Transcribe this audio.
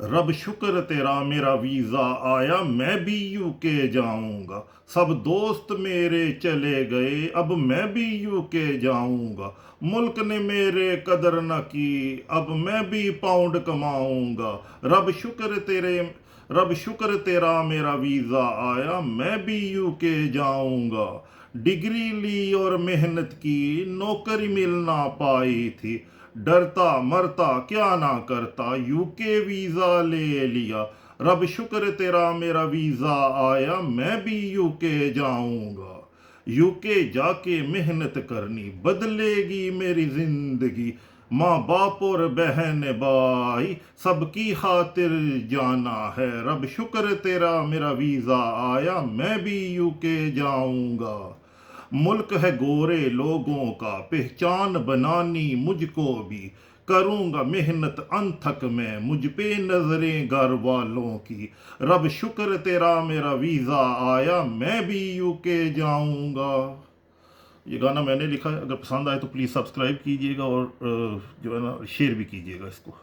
रब शुक्र तेरा मेरा वीज़ा आया, मैं भी यूके जाऊंगा। सब दोस्त मेरे चले गए, अब मैं भी यूके जाऊंगा। मुल्क ने मेरे कदर न की, अब मैं भी पाउंड कमाऊंगा। रब शुक्र तेरा मेरा वीज़ा आया, मैं भी यूके जाऊंगा। डिग्री ली और मेहनत की, नौकरी मिल ना पाई थी। डरता मरता क्या ना करता, यूके वीज़ा ले लिया। रब शुक्र तेरा मेरा वीज़ा आया, मैं भी यूके जाऊंगा। यूके जाके मेहनत करनी, बदलेगी मेरी जिंदगी। माँ बाप और बहन भाई सबकी खातिर जाना है। रब शुक्र तेरा मेरा वीज़ा आया, मैं भी यूके जाऊंगा। मुल्क है गोरे लोगों का, पहचान बनानी मुझको भी। करूंगा मेहनत अनथक मैं, मुझ पे नजरें घर वालों की। रब शुक्र तेरा मेरा वीज़ा आया, मैं भी यूके जाऊंगा। ये गाना मैंने लिखा है। अगर पसंद आए तो प्लीज़ सब्सक्राइब कीजिएगा और जो है ना शेयर भी कीजिएगा इसको।